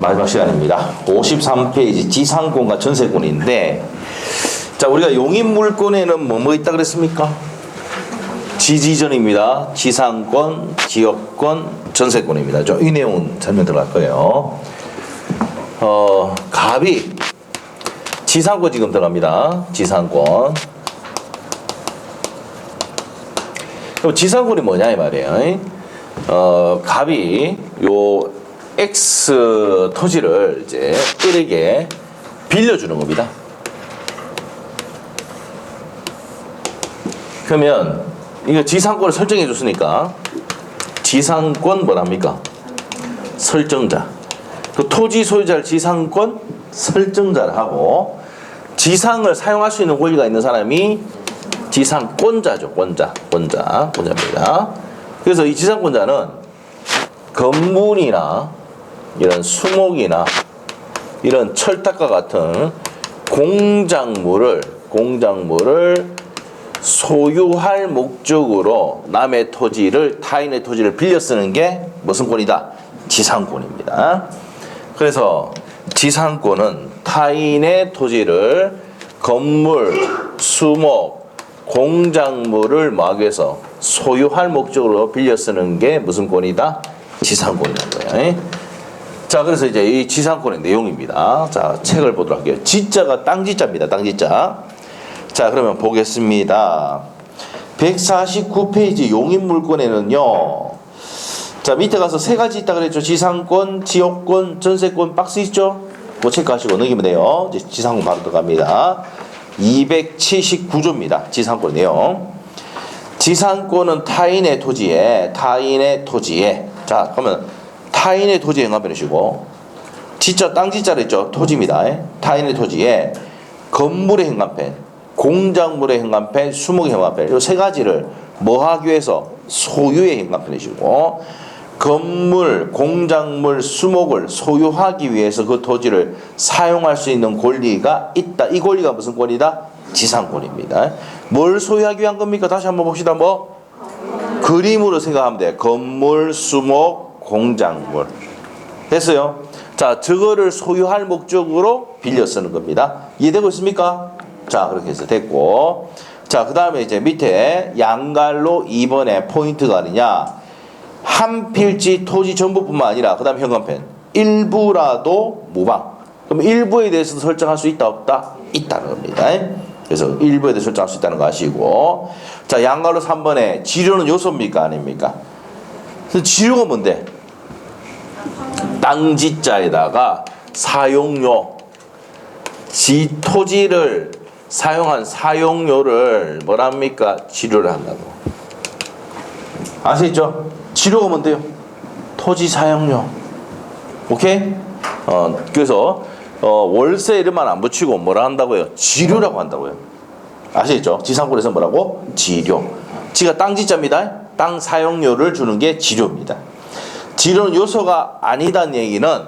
마지막 시간입니다. 53페이지 지상권과 전세권인데, 자, 우리가 용인물권에는 뭐 있다 그랬습니까? 지지전입니다. 지상권, 지역권, 전세권입니다. 이 내용은 설명 들어갈 거예요. 갑이 지상권 지금 들어갑니다. 지상권. 그럼 지상권이 뭐냐 이 말이에요. 갑이 요 X 토지를 이제 을에게 빌려주는 겁니다. 그러면 이거 지상권을 설정해 줬으니까 지상권 뭐랍니까? 설정자. 그 토지 소유자를 지상권 설정자를 하고 지상을 사용할 수 있는 권리가 있는 사람이 지상권자죠. 권자입니다. 그래서 이 지상권자는 건물이나 이런 수목이나 이런 철탑과 같은 공작물을 소유할 목적으로 남의 토지를 타인의 토지를 빌려 쓰는 게 무슨 권이다? 지상권입니다. 그래서 지상권은 타인의 토지를 건물, 수목, 공작물을 뭐하기 위해서 소유할 목적으로 빌려 쓰는 게 무슨 권이다? 지상권이라는 거예요. 자, 그래서 이제 이 지상권의 내용입니다. 자, 책을 보도록 할게요. 지자가 땅지자입니다. 땅지자. 자, 그러면 보겠습니다. 149페이지 용인물권에는요. 자, 밑에 가서 세 가지 있다 그랬죠. 지상권, 지역권, 전세권 박스 있죠? 그거 체크하시고 넘기면 돼요. 이제 지상권 바로 들어갑니다. 279조입니다. 지상권 내용. 지상권은 타인의 토지에 자, 그러면 타인의 토지에 행간편이시고 지자 땅지자를 했죠. 토지입니다. 타인의 토지에 건물의 행간편, 공작물의 행간편, 수목의 행간편 이 세 가지를 뭐 하기 위해서 소유의 행간편이시고 건물, 공작물, 수목을 소유하기 위해서 그 토지를 사용할 수 있는 권리가 있다. 이 권리가 무슨 권리다? 지상권입니다. 뭘 소유하기 위한 겁니까? 다시 한번 봅시다. 그림으로 생각하면 돼. 건물, 수목, 공작물. 됐어요? 자, 저거를 소유할 목적으로 빌려 쓰는 겁니다. 이해되고 있습니까? 자, 그렇게 해서 됐고. 자, 그 다음에 이제 밑에 양갈로 2번에 포인트가 아니냐. 한 필지 토지 전부뿐만 아니라 그 다음에 현관편 일부라도 무방. 그럼 일부에 대해서도 설정할 수 있다 없다? 있다는 겁니다. 그래서 일부에 대해서 설정할 수 있다는 거 아시고. 자, 양갈로 3번에 지료는 요소입니까 아닙니까? 그래서 지료가 뭔데? 땅지자에다가 사용료, 토지를 사용한 사용료를 뭐랍니까? 지료를 한다고. 아시겠죠? 지료가 뭔데요? 토지 사용료. 오케이? 그래서 월세 이름만 안 붙이고 뭐라 한다고요? 지료라고 한다고요. 아시겠죠? 지상권에서 뭐라고? 지료. 지가 땅지자입니다. 땅 사용료를 주는 게 지료입니다. 지료는 요소가 아니다는 얘기는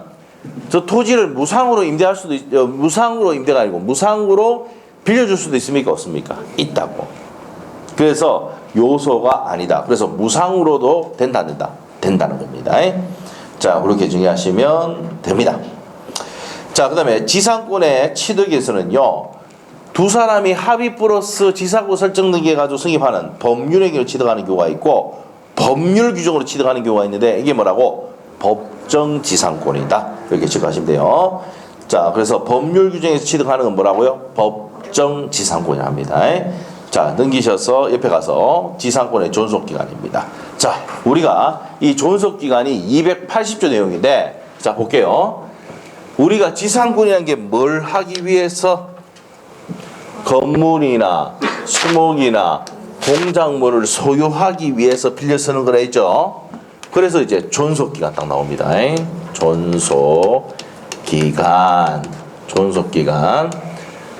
저 토지를 무상으로 임대할 수도 무상으로 임대가 아니고 무상으로 빌려줄 수도 있습니까? 없습니까? 있다고. 그래서 요소가 아니다. 그래서 무상으로도 된다 안 된다? 된다는 겁니다. 자, 그렇게 정의하시면 됩니다. 자, 그 다음에 지상권의 취득에서는요. 두 사람이 합의 플러스 지상권 설정 등기해 가지고 승입하는 법률행위로 취득하는 경우가 있고 법률 규정으로 취득하는 경우가 있는데 이게 뭐라고? 법정지상권이다. 이렇게 체크하시면 돼요. 자, 그래서 법률 규정에서 취득하는 건 뭐라고요? 법정지상권이라 합니다. 자, 넘기셔서 옆에 가서 지상권의 존속기간입니다. 자, 우리가 이 존속기간이 280조 내용인데 자, 볼게요. 우리가 지상권이라는 게 뭘 하기 위해서 건물이나 수목이나 공작물을 소유하기 위해서 빌려 쓰는 거라 했죠. 그래서 이제 존속기간 딱 나옵니다. 존속기간.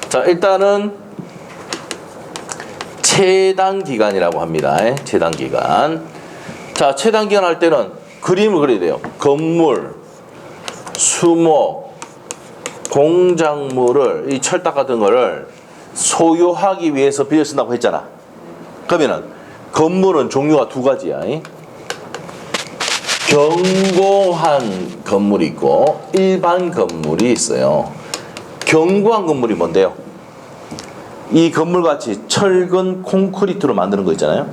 자, 일단은 최단기간이라고 합니다. 최단기간. 자, 최단기간 할 때는 그림을 그려야 돼요. 건물, 수목, 공작물을 이 철탑 같은 거를 소유하기 위해서 빌려 쓴다고 했잖아. 그러면은 건물은 종류가 두 가지야. 견고한 건물이 있고 일반 건물이 있어요. 견고한 건물이 뭔데요? 이 건물같이 철근 콘크리트로 만드는 거 있잖아요.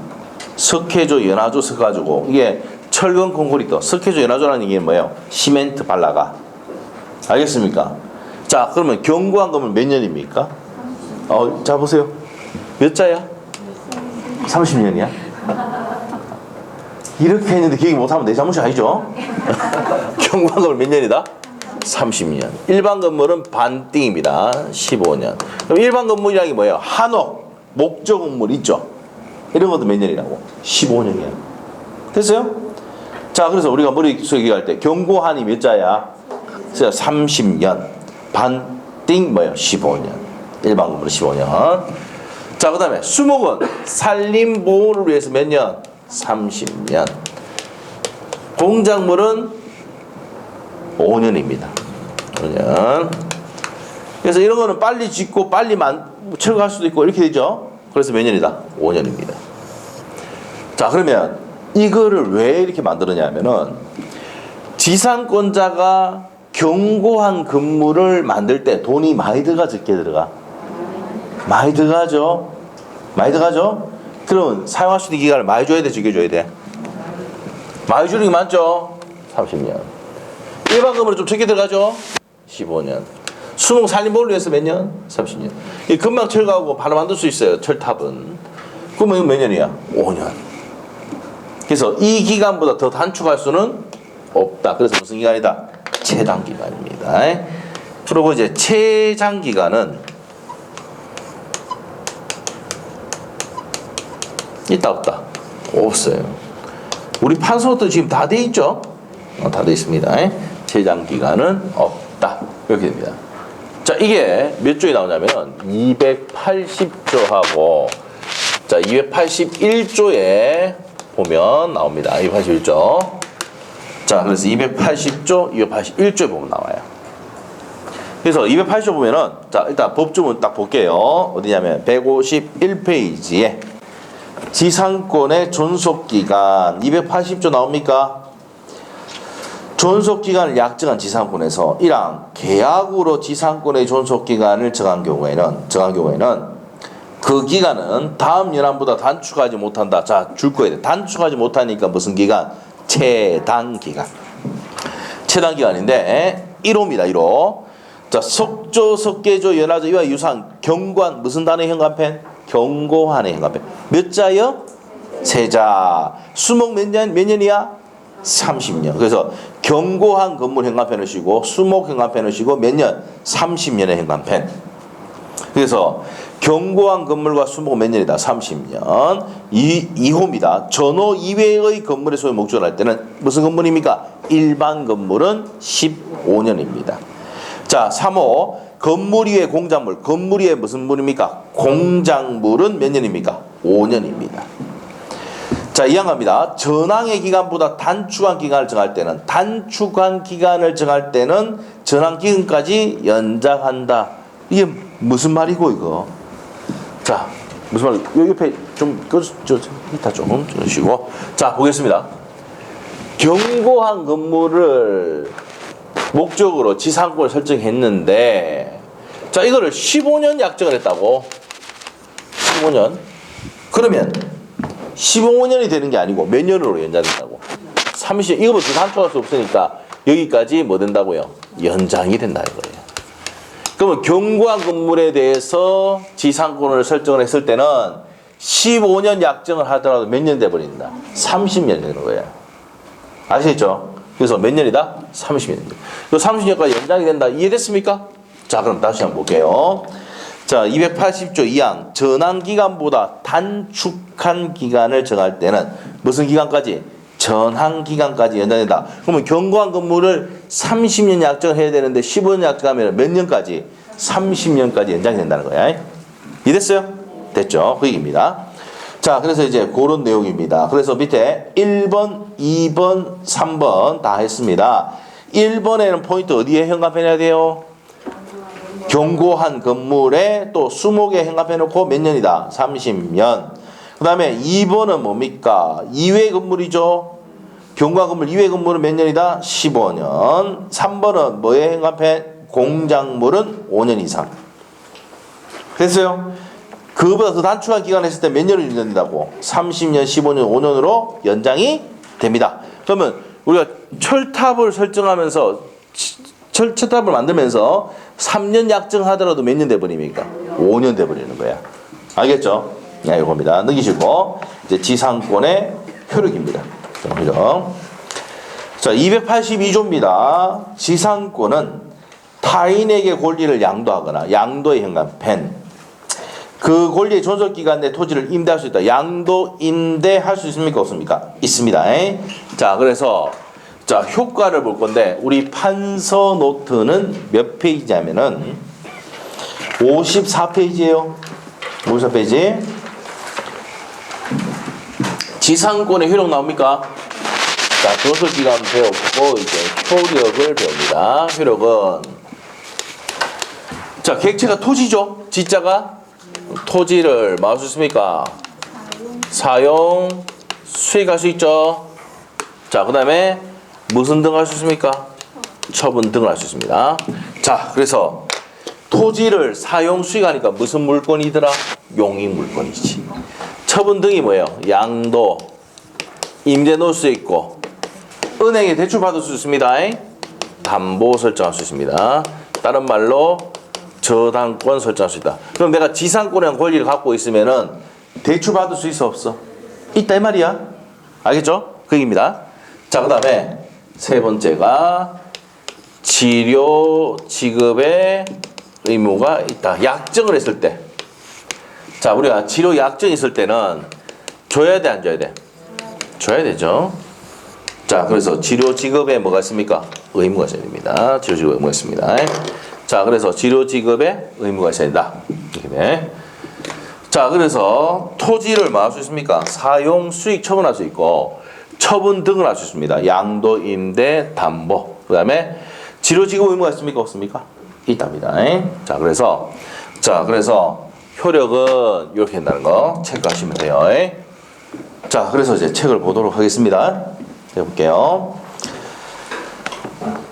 석회조, 연화조 섞어가지고 이게 철근 콘크리트, 석회조, 연화조라는 게 뭐예요? 시멘트 발라가. 알겠습니까? 자, 그러면 견고한 건물 몇 년입니까? 자 보세요. 몇 자야? 30년이야? 이렇게 했는데 기억 못하면 내 잘못이 아니죠? 견고한 건물 몇 년이다? 30년. 일반 건물은 반띵입니다. 15년. 그럼 일반 건물이라는 게 뭐예요? 한옥, 목적 건물 있죠? 이런 것도 몇 년이라고? 15년이야. 됐어요? 자, 그래서 우리가 머릿속에 얘기할 때 견고한이 몇 자야? 30년. 반띵 뭐예요? 15년. 일반 건물은 15년. 자, 그 다음에 수목은 산림보호를 위해서 몇 년? 30년. 공작물은 5년입니다. 5년. 그래서 이런 거는 빨리 짓고 빨리 철거할 수도 있고 이렇게 되죠. 그래서 몇 년이다? 5년입니다. 자, 그러면 이거를 왜 이렇게 만들었냐면은 지상권자가 견고한 건물을 만들 때 돈이 많이 들어가 적게 들어가? 많이 들어가죠. 많이 들어가죠. 그럼 사용할 수 있는 기간을 많이 줘야 돼, 적게 줘야 돼? 많이 주는 게 많죠. 30년. 일반 건물은 좀 적게 들어가죠. 15년. 수목 산림보호를 위해서 몇 년? 30년. 이 금방 철거하고 바로 만들 수 있어요. 철탑은. 그러면 이거 몇 년이야? 5년. 그래서 이 기간보다 더 단축할 수는 없다. 그래서 무슨 기간이다? 최단 기간입니다. 그리고 이제 최장 기간은 있다 없다? 없어요. 우리 판서도 지금 다 돼 있죠? 다 돼 있습니다. 최장 기간은 없다. 이렇게 됩니다. 자, 이게 몇 조에 나오냐면 280조하고 자, 281조에 보면 나옵니다. 281조. 자, 그래서 280조, 281조에 보면 나와요. 그래서 280조 보면은 자, 일단 법조문 딱 볼게요. 어디냐면 151페이지에 지상권의 존속기간 280조 나옵니까? 존속기간을 약정한 지상권에서 1항 계약으로 지상권의 존속기간을 정한 경우에는 그 기간은 다음 연한보다 단축하지 못한다. 자, 줄 거예요. 단축하지 못하니까 무슨 기간? 최단기간. 최단기간인데 1호입니다. 1호. 자, 석조, 석계조, 연화조 이와 유사한 견고한 무슨 단의 현관펜? 견고한의 현관펜. 몇 자요? 세 자. 수목 몇 년이야? 30년. 그래서 견고한 건물 현관펜을 쉬고 수목 현관펜을 쉬고 몇 년? 30년의 현관펜. 그래서 견고한 건물과 수목 몇 년이다? 30년. 2호입니다. 전호 이외의 건물의 소유 목적을 할 때는 무슨 건물입니까? 일반 건물은 15년입니다. 자, 3호 건물 위의 공작물. 건물 위의 무슨 물입니까? 공작물은 몇 년입니까? 5년입니다. 자, 이항 갑니다. 전항의 기간보다 단축한 기간을 정할 때는 전항 기간까지 연장한다. 이게 무슨 말이고 이거? 자, 무슨 말이고? 요 옆에 좀 기타 좀 주시고. 자, 보겠습니다. 견고한 건물을 목적으로 지상권을 설정했는데 자, 이거를 15년 약정을 했다고. 15년. 그러면 15년이 되는 게 아니고 몇 년으로 연장된다고? 30년. 이거보다 더 단축할 수 없으니까 여기까지 뭐 된다고요? 연장이 된다는 거예요. 그러면 견고한 건물에 대해서 지상권을 설정을 했을 때는 15년 약정을 하더라도 몇 년 돼버린다? 30년 되는 거예요. 아시겠죠? 그래서 몇 년이다? 30년입니다. 그 30년까지 연장이 된다. 이해됐습니까? 자, 그럼 다시 한번 볼게요. 자, 280조 2항 전항기간보다 단축한 기간을 정할 때는 무슨 기간까지? 전항기간까지 연장된다. 그러면 견고한 건물을 30년 약정을 해야 되는데 15년 약정하면 몇 년까지? 30년까지 연장이 된다는 거야. 이해됐어요? 됐죠? 그 얘기입니다. 자, 그래서 이제 그런 내용입니다. 그래서 밑에 1번, 2번, 3번 다 했습니다. 1번에는 포인트 어디에 현관펜 해야 돼요? 견고한 건물에 또 수목에 현관펜 놓고 몇 년이다? 30년. 그 다음에 2번은 뭡니까? 이외 건물이죠. 경과 건물 이외 건물은 몇 년이다? 15년. 3번은 뭐에 행간편? 공작물은 5년 이상. 됐어요? 그거보다 더 단축한 기간 했을 때 몇 년을 연장된다고? 30년, 15년, 5년으로 연장이 됩니다. 그러면 우리가 철탑을 설정하면서 철탑을 만들면서 3년 약정하더라도 몇 년 돼버립니까? 5년 돼버리는 거야. 알겠죠? 네, 이겁니다. 넘기시고 이제 지상권의 효력입니다. 그죠? 자, 282조입니다. 지상권은 타인에게 권리를 양도하거나 양도의 현관 그 권리의 존속기간 내 토지를 임대할 수 있다. 양도 임대할 수 있습니까? 없습니까? 있습니다. 자, 그래서 자, 효과를 볼 건데 우리 판서 노트는 몇 페이지냐면은 54페이지예요. 54페이지. 지상권의 효력 나옵니까? 자, 존속기간 배웠고 이제 효력을 배웁니다. 효력은 자, 객체가 토지죠. 지자가 토지를 뭐 할 수 있습니까? 사용, 수익할 수 있죠. 자, 그 다음에 무슨 등 할 수 있습니까? 처분 등을 할 수 있습니다. 자, 그래서 토지를 사용, 수익하니까 무슨 물건이더라? 용익 물건이지. 처분 등이 뭐예요? 양도, 임대 놓을 수 있고 은행에 대출 받을 수 있습니다. 담보 설정할 수 있습니다. 다른 말로 저당권 설정할 수 있다. 그럼 내가 지상권이라는 권리를 갖고 있으면은 대출 받을 수 있어 없어? 있다 이 말이야. 알겠죠? 그 얘기입니다. 자, 그 다음에 세 번째가 치료 지급의 의무가 있다. 약정을 했을 때. 자, 우리가 치료 약정이 있을 때는 줘야 돼, 안 줘야 돼? 줘야 되죠. 자, 그래서 치료 지급에 뭐가 있습니까? 의무가 있어야 됩니다. 치료 지급에 의무가 있습니다. 자, 그래서 치료 지급에 의무가 있어야 된다. 이렇게 돼. 자, 그래서 토지를 뭐 할 수 있습니까? 사용, 수익 처분할 수 있고 처분 등을 할 수 있습니다. 양도, 임대, 담보. 그 다음에 치료 지급 의무가 있습니까? 없습니까? 있답니다. 그래서 효력은 이렇게 한다는 거 체크하시면 돼요. 자, 그래서 이제 책을 보도록 하겠습니다. 해볼게요.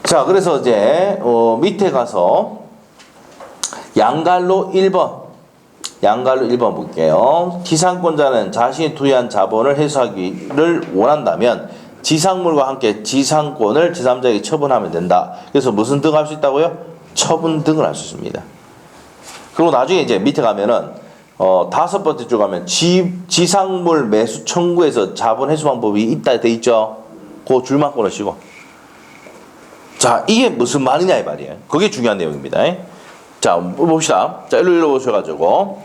자, 그래서 이제 밑에 가서 양갈로 1번 볼게요. 지상권자는 자신이 투여한 자본을 회수하기를 원한다면 지상물과 함께 지상권을 제3자에게 처분하면 된다. 그래서 무슨 등 할 수 있다고요? 처분 등을 할 수 있습니다. 그리고 나중에 이제 밑에 가면은 5번째 줄 가면 지상물 매수 청구에서 자본 회수 방법이 있다 돼 있죠. 그 줄만 끊으시고. 자, 이게 무슨 말이냐 이 말이에요. 그게 중요한 내용입니다. 자, 봅시다. 자, 일로 보셔가지고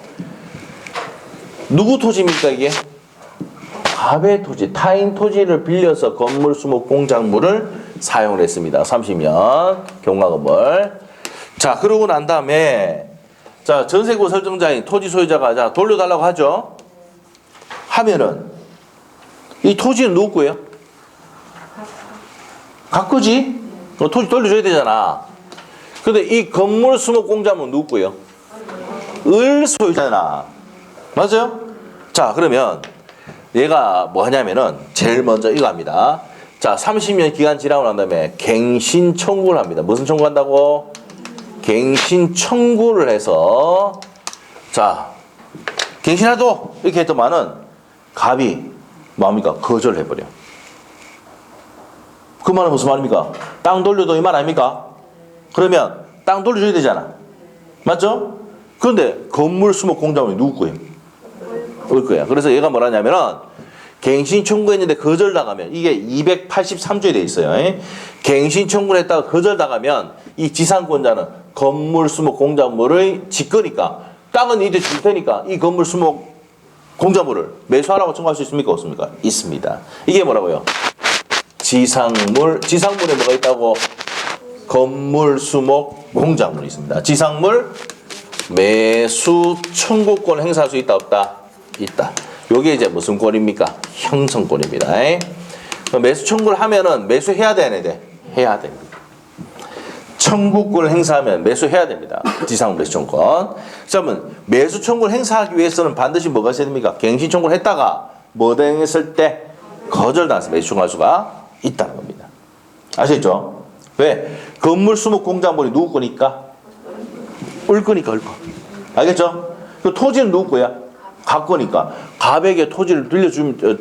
누구 토지입니까 이게? 갑의 토지, 타인 토지를 빌려서 건물, 수목, 공작물을 사용을 했습니다. 30년 경과 건물. 자, 그러고 난 다음에 자, 전세고 설정자인 토지 소유자가 자 돌려달라고 하죠. 하면은 이 토지는 누구 거예요? 가꾸지? 토지 돌려줘야 되잖아. 근데 이 건물, 수목, 공작물은 누구 거예요? 을 소유자잖아. 맞아요? 자, 그러면 얘가 뭐 하냐면은 제일 먼저 이거 합니다. 자, 30년 기간 지나고 난 다음에 갱신 청구를 합니다. 무슨 청구한다고? 갱신 청구를 해서 자, 갱신하도 이렇게 했더만은 갑이 뭐합니까? 거절해버려. 그 말은 무슨 말입니까? 땅 돌려도 이 말 아닙니까? 그러면 땅 돌려줘야 되잖아. 맞죠? 그런데 건물, 수목, 공작물이 누구 거예요? 올 거야. 그래서 얘가 뭐라냐면은 갱신 청구했는데 거절당하면 이게 283조에 돼 있어요. 갱신 청구를 했다가 거절당하면 이 지상권자는 건물, 수목, 공작물의 직거니까 땅은 니들 줄 테니까 이 건물, 수목, 공작물을 매수하라고 청구할 수 있습니까? 없습니까? 있습니다. 이게 뭐라고요? 지상물에 뭐가 있다고? 건물, 수목, 공작물이 있습니다. 지상물 매수 청구권 행사할 수 있다 없다? 있다. 요게 이제 무슨 권입니까? 형성권입니다. 매수 청구를 하면은 매수해야 돼, 안 해야 돼? 해야 됩니다. 청구권을 행사하면 매수해야 됩니다. 지상 매수 청구권. 그러면 매수 청구를 행사하기 위해서는 반드시 뭐가 있어야 됩니까? 갱신 청구를 했다가 뭐 행했을 때 거절당해서 매수 청구할 수가 있다는 겁니다. 아시겠죠? 왜? 건물 수목 공작물이 누구 거니까? 을 거니까 을 거. 알겠죠? 그 토지는 누구 거야? 갑 거니까. 갑에게 토지를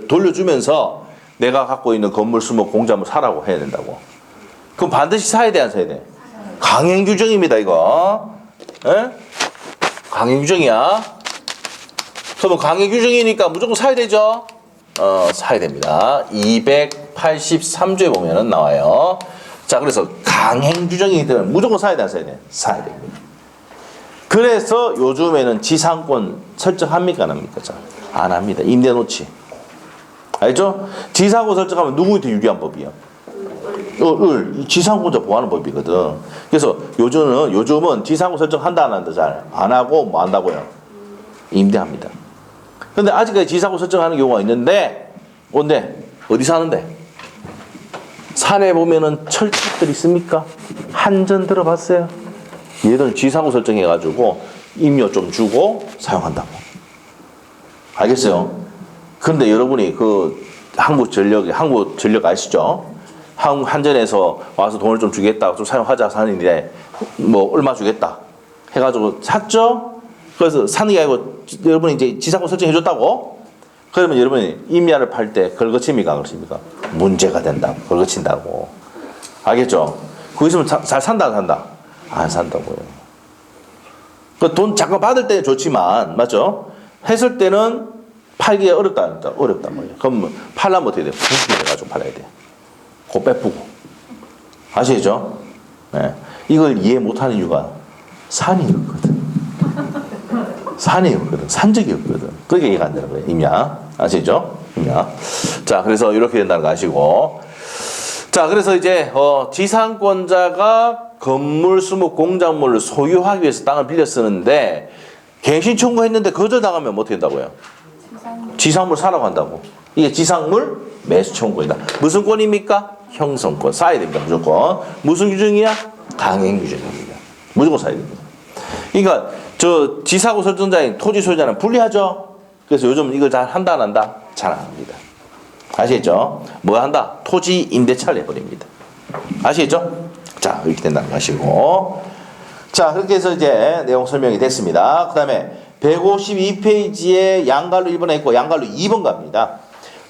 돌려주면서 내가 갖고 있는 건물 수목 공작물 사라고 해야 된다고. 그럼 반드시 사야 돼, 안 사야 돼? 강행 규정입니다, 이거. 에? 강행 규정이야. 그러면 강행 규정이니까 무조건 사야 되죠? 사야 됩니다. 283조에 보면은 나와요. 자, 그래서 강행 규정이기 때문에 무조건 사야 돼, 안 사야 돼? 사야 됩니다. 그래서 요즘에는 지상권 설정합니까, 안 합니까? 자, 안 합니다. 임대 놓지. 알죠? 지상권 설정하면 누구한테 유리한 법이야? 지상권자 보호하는 법이거든. 그래서 요즘은 지상권 설정한다, 안 한다, 잘 안 하고 뭐 한다고요? 임대합니다. 근데 아직까지 지상권 설정하는 경우가 있는데, 근데 어디 사는데? 산에 보면은 철책들 있습니까? 한전 들어봤어요? 얘들은 지상권 설정해가지고 임료 좀 주고 사용한다고. 알겠어요? 근데 여러분이 그 한국전력 아시죠? 한전에서 와서 돈을 좀 주겠다, 좀 사용하자 하는데 뭐 얼마 주겠다 해가지고 샀죠? 그래서 사는 게 아니고 여러분이 이제 지상권 설정해줬다고? 그러면 여러분이 임야를 팔 때 걸거칩니까, 안 걸칩니까? 문제가 된다고, 걸거친다고. 알겠죠? 거기 있으면 잘 산다, 안 산다? 안 산다고요. 그 돈 잠깐 받을 때는 좋지만, 맞죠? 했을 때는 팔기가 어렵단 말이에요. 그럼 팔려면 어떻게 돼요? 부수해가지고 팔아야 돼요. 그 빼쁘고. 아시죠? 네. 이걸 이해 못하는 이유가 산이 없거든. 산이 없거든. 산적이 없거든. 그게 이해가 안 되는 거예요. 임야. 아시죠? 임야. 자, 그래서 이렇게 된다는 거 아시고. 자, 그래서 이제 지상권자가 건물, 수목, 공작물을 소유하기 위해서 땅을 빌려 쓰는데 갱신 청구했는데 거절당하면 뭐 어떻게 된다고요? 지상물 사라고 한다고. 이게 지상물 매수 청구이다. 무슨 권입니까? 형성권. 사야 됩니다. 무조건. 무슨 규정이야? 강행 규정입니다. 무조건 사야 됩니다. 그러니까 저 지사고 설정자인 토지 소유자는 불리하죠. 그래서 요즘 이걸 잘 한다, 안 한다? 잘 안 합니다. 아시겠죠? 뭐 한다? 토지 임대차를 해버립니다. 아시겠죠? 자, 이렇게 된다는 거 아시고. 자, 그렇게 해서 이제 내용 설명이 됐습니다. 그 다음에 152페이지에 양갈로 1번 했고 양갈로 2번 갑니다.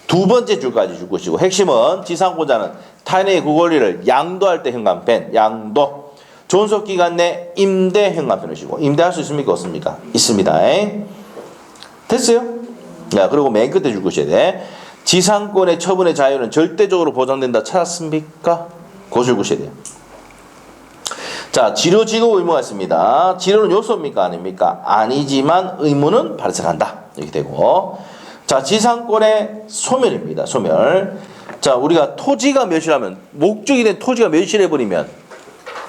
두 번째 줄까지 줄 것이고 핵심은 지상권자는 타인의 그 권리를 양도할 때 현관펜, 양도. 존속기간 내 임대 현관펜이시고 임대할 수 있습니까? 없습니까? 있습니다. 됐어요? 자, 그리고 맨 끝에 줄 것이야 돼. 지상권의 처분의 자유는 절대적으로 보장된다. 찾았습니까? 그거 줄 것이야 돼요. 자, 지료지급 의무가 있습니다. 지료는 요소입니까? 아닙니까? 아니지만 의무는 발생한다. 이렇게 되고. 자, 지상권의 소멸입니다. 소멸. 자, 우리가 토지가 멸실하면, 목적이 된 토지가 멸실해버리면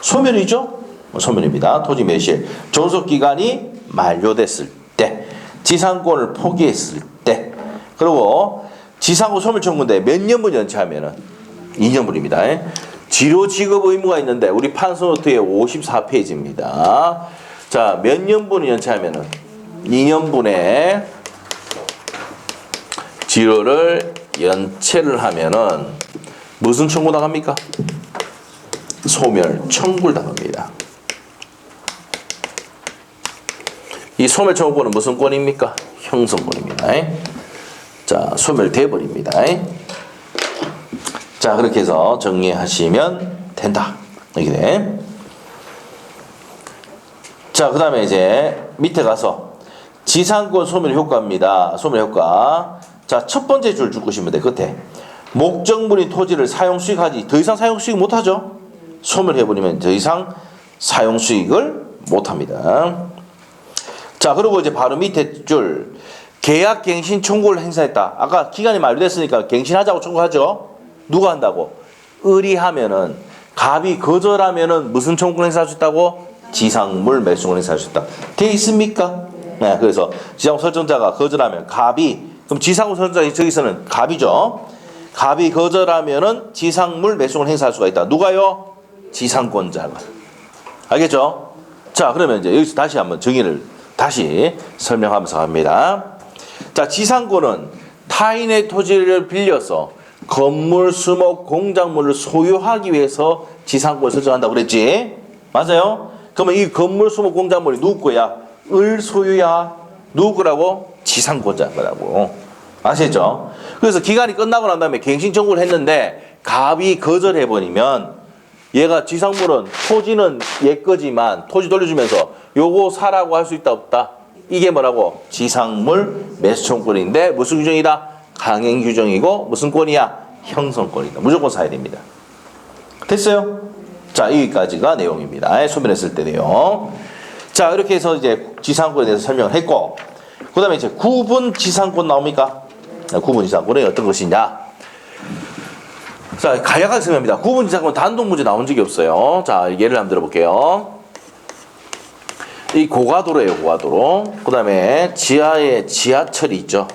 소멸이죠? 소멸입니다. 토지 멸실. 존속기간이 만료됐을 때, 지상권을 포기했을 때, 그리고 지상권 소멸 청구인데 몇 년분 연체하면은 2년분입니다. 지료 지급 의무가 있는데 우리 판서노트의 54페이지입니다. 자, 몇 년분 연체하면은 2년분에 지료를 연체를 하면은 무슨 청구 당합니까? 소멸 청구를 당합니다. 이 소멸 청구권은 무슨 권입니까? 형성권입니다. 자, 소멸돼 버립니다. 자, 그렇게 해서 정리하시면 된다. 이렇게 돼. 자, 그 다음에 이제 밑에 가서 지상권 소멸 효과입니다. 소멸 효과. 자, 첫 번째 줄 보시면 돼. 끝에. 목적물인 토지를 사용 수익하지. 더 이상 사용 수익 못하죠? 소멸해버리면 더 이상 사용 수익을 못합니다. 자, 그리고 이제 바로 밑에 줄. 계약 갱신 청구를 행사했다. 아까 기간이 만료됐으니까 갱신하자고 청구하죠? 누가 한다고? 의리하면은, 갑이 거절하면은 무슨 청구를 행사할 수 있다고? 지상물 매수를 행사할 수 있다. 돼 있습니까? 네, 그래서 지상권 설정자가 거절하면 갑이, 그럼 지상권 설정자 저기서는 갑이죠? 갑이 거절하면은 지상물 매수를 행사할 수가 있다. 누가요? 지상권자가. 알겠죠? 자, 그러면 이제 여기서 다시 한번 정의를 다시 설명하면서 갑니다. 자, 지상권은 타인의 토지를 빌려서 건물, 수목, 공작물을 소유하기 위해서 지상권을 설정한다고 그랬지? 맞아요? 그러면 이 건물, 수목, 공작물이 누구 거야? 을 소유야. 누구 거라고? 지상권자 거라고. 아시죠? 그래서 기간이 끝나고 난 다음에 갱신 청구를 했는데 갑이 거절해버리면 얘가 지상물은 토지는 얘 거지만 토지 돌려주면서 요거 사라고 할 수 있다 없다? 이게 뭐라고? 지상물 매수 청구권인데 무슨 규정이다? 강행 규정이고 무슨 권이야? 형성권이다. 무조건 사야 됩니다. 됐어요? 자, 여기까지가 내용입니다. 소변했을 때 내용. 자, 이렇게 해서 이제 지상권에 대해서 설명을 했고, 그 다음에 이제 구분 지상권 나옵니까? 구분 지상권은 어떤 것이냐? 자, 간략하게 설명합니다. 구분 지상권 단독 문제 나온 적이 없어요. 자, 예를 한번 들어볼게요. 이 고가도로예요, 고가도로. 그 다음에 지하에 지하철이 있죠.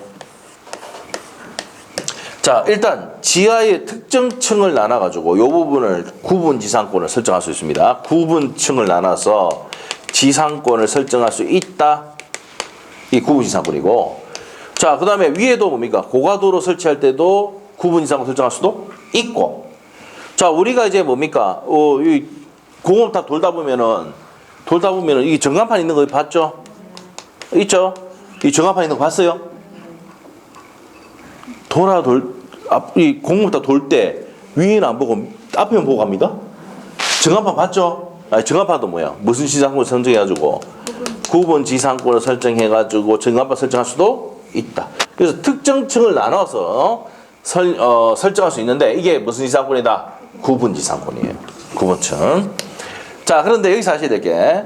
자, 일단 지하의 특정 층을 나눠가지고 이 부분을 구분 지상권을 설정할 수 있습니다. 구분층을 나눠서 지상권을 설정할 수 있다. 이 구분 지상권이고. 자, 그 다음에 위에도 뭡니까? 고가도로 설치할 때도 구분 지상권 설정할 수도 있고. 자, 우리가 이제 뭡니까? 이 공업탑 돌다 보면은 이 전간판 있는 거 봤죠? 있죠? 이 전간판 있는 거 봤어요? 이 공업탑 돌 때 위에는 안 보고 앞에만 보고 갑니다? 전간판 봤죠? 아니, 전간판도 뭐야? 무슨 지상권을 설정해가지고 구분 지상권을 설정해가지고 전간판 설정할 수도 있다. 그래서 특정 층을 나눠서 설정할 수 있는데 이게 무슨 지상권이다? 구분 지상권이에요. 구분층. 자, 그런데 여기서 하셔야 될 게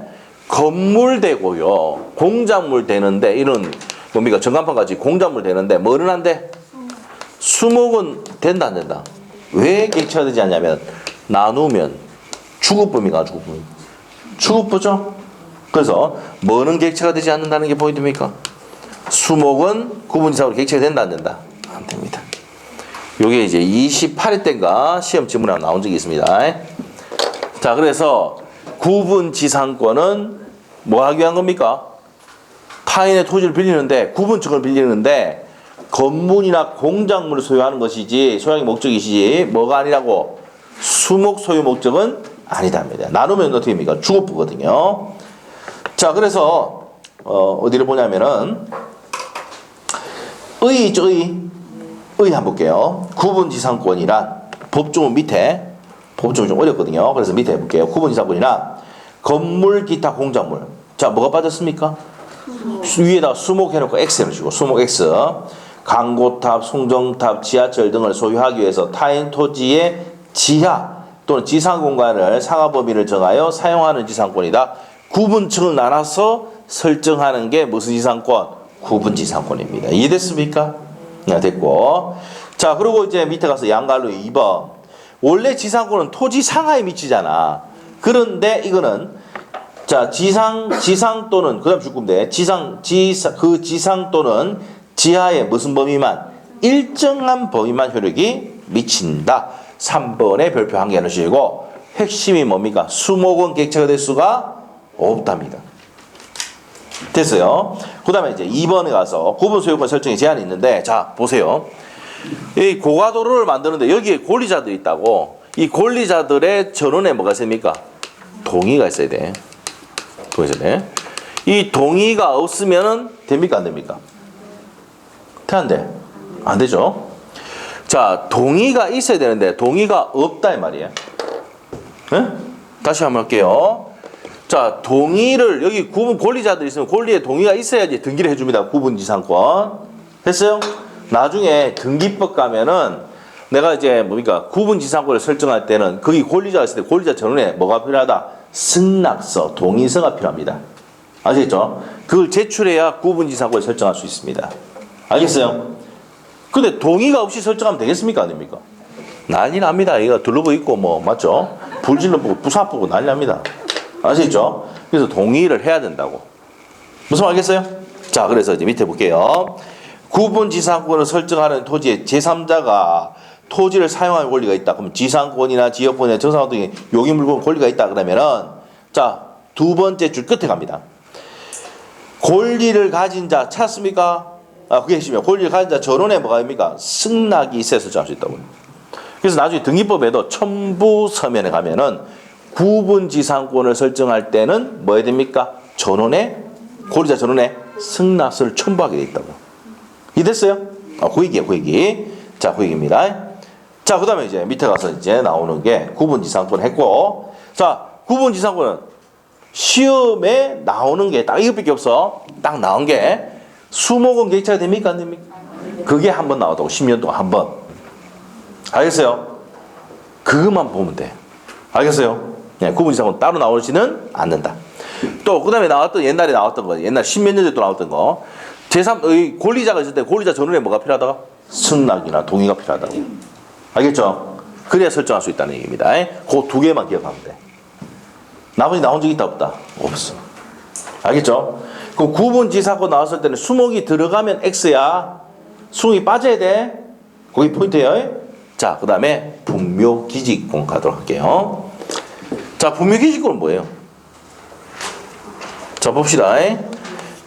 건물 되고요, 공작물 되는데 이런 뭡니까? 전간판까지 공작물 되는데 뭐는 안 돼? 수목은 된다 안 된다? 왜 객체가 되지 않냐면 나누면 주급범위가 주급범위. 주급부죠? 그래서 뭐는 객체가 되지 않는다는 게 포인트입니까? 수목은 구분지상으로 객체가 된다 안 된다? 안 됩니다. 요게 이제 28회 때인가 시험 지문에 나온 적이 있습니다. 자, 그래서 구분지상권은 뭐 하기 위한 겁니까? 타인의 토지를 빌리는데 구분층을 빌리는데 건물이나 공작물을 소유하는 것이지 소유의 목적이시지 뭐가 아니라고? 수목 소유 목적은 아니답니다. 나누면 어떻게 됩니까? 주급부거든요. 자, 그래서 어디를 보냐면은 있죠, 한번 볼게요. 구분지상권이란 법조문 밑에, 법조문이 좀 어렵거든요. 그래서 밑에 볼게요. 구분지상권이란 건물, 기타, 공작물. 자, 뭐가 빠졌습니까? 위에다 수목 해놓고 X를 주고, 수목 X. 광고탑, 송정탑, 지하철 등을 소유하기 위해서 타인 토지의 지하 또는 지상 공간을 상하 범위를 정하여 사용하는 지상권이다. 구분층을 나눠서 설정하는 게 무슨 지상권? 구분 지상권입니다. 이해됐습니까? 네, 됐고. 자, 그리고 이제 밑에 가서 양갈로 2번. 원래 지상권은 토지 상하에 미치잖아. 그런데 이거는 자, 지상 또는 그다음 줄건데 그 지상 또는 지하의 무슨 범위만 일정한 범위만 효력이 미친다. 3번에 별표 한 개 넣으시고 핵심이 뭡니까? 수목은 객체가 될 수가 없답니다. 됐어요. 그 다음에 이제 2번에 가서 구분 소유권 설정에 제한이 있는데 자, 보세요. 이 고가도로를 만드는데 여기에 권리자들이 있다고. 이 권리자들의 전원에 뭐가 있습니까? 동의가 있어야 돼. 이 동의가 없으면은 됩니까? 안 됩니까? 안 돼. 안 되죠. 자, 동의가 있어야 되는데 동의가 없다 이 말이에요. 네? 다시 한번 할게요. 자, 동의를 여기 구분 권리자들이 있으면 권리에 동의가 있어야지 등기를 해줍니다. 구분지상권. 됐어요? 나중에 등기법 가면은 내가 이제 뭡니까? 구분지상권을 설정할 때는 거기 권리자가 있을 때 권리자 전원에 뭐가 필요하다? 승낙서, 동의서가 필요합니다. 아시겠죠? 그걸 제출해야 구분지상권을 설정할 수 있습니다. 알겠어요? 근데 동의가 없이 설정하면 되겠습니까? 안 됩니까? 난리 납니다. 이거 둘러보 있고 뭐 맞죠? 불질러 보고 부사 보고 난리 납니다. 아시겠죠? 그래서 동의를 해야 된다고. 무슨 말 알겠어요? 자, 그래서 이제 밑에 볼게요. 구분지상권을 설정하는 토지의 제3자가 토지를 사용할 권리가 있다. 그럼 지상권이나 지역권이나 정상권 등의 용의물권 권리가 있다. 그러면은 자, 두 번째 줄 끝에 갑니다. 권리를 가진 자 찾습니까? 그게 핵심이에요. 권리를 가진 자 전원에 뭐가 됩니까? 승낙이 있어야 설정할 수 있다고요. 그래서 나중에 등기법에도 첨부 서면에 가면은 구분지상권을 설정할 때는 뭐 해야 됩니까? 전원에 권리자 전원에 승낙서를 첨부하게 돼 있다고. 이해됐어요? 그 얘기예요, 그 얘기. 자, 그 얘기입니다. 자, 그 다음에 이제 밑에 가서 이제 나오는 게 구분지상권 했고, 자, 구분지상권은 시험에 나오는 게 딱 이것밖에 없어. 딱 나온 게 수목원 객차가 됩니까? 안 됩니까? 그게 한 번 나왔다고. 10년 동안 한 번. 알겠어요? 그것만 보면 돼. 알겠어요? 네, 구분지상권 따로 나오지는 않는다. 또, 그 다음에 나왔던, 옛날에 나왔던 거, 옛날 10몇 년 전에 또 나왔던 거. 제3, 권리자가 있을 때 권리자 전원에 뭐가 필요하다가? 승낙이나 동의가 필요하다고. 알겠죠? 그래야 설정할 수 있다는 얘기입니다. 그 두 개만 기억하면 돼. 나머지 나온 적 있다, 없다? 없어. 알겠죠? 그럼 구분지상권 나왔을 때는 수목이 들어가면 X야. 수목이 빠져야 돼. 거기 포인트예요. 자, 그 다음에 분묘기지권 가도록 할게요. 자, 분묘기지권은 뭐예요? 자, 봅시다.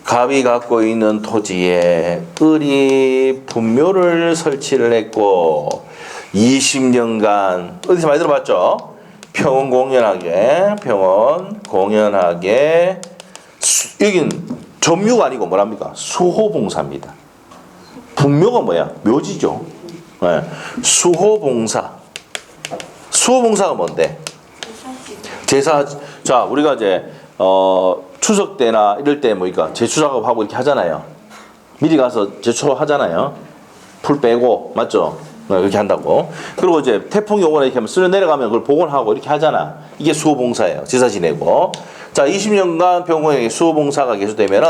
갑이 갖고 있는 토지에 을이 분묘를 설치를 했고 20년간 어디서 많이 들어봤죠? 평원 공연하게 여긴 전묘가 아니고 뭐랍니까? 수호봉사입니다. 분묘가 뭐야? 묘지죠. 네. 수호봉사가 뭔데? 제사. 자, 우리가 이제 추석 때나 이럴 때 뭐니까 제추 작업하고 이렇게 하잖아요. 미리 가서 제추 하잖아요. 풀 빼고, 맞죠? 그렇게 한다고. 그리고 이제 태풍이 오거나 이렇게 하면 쓸려 내려가면 그걸 복원하고 이렇게 하잖아. 이게 수호봉사예요. 제사 지내고. 자, 20년간 병원에 수호봉사가 계속되면은,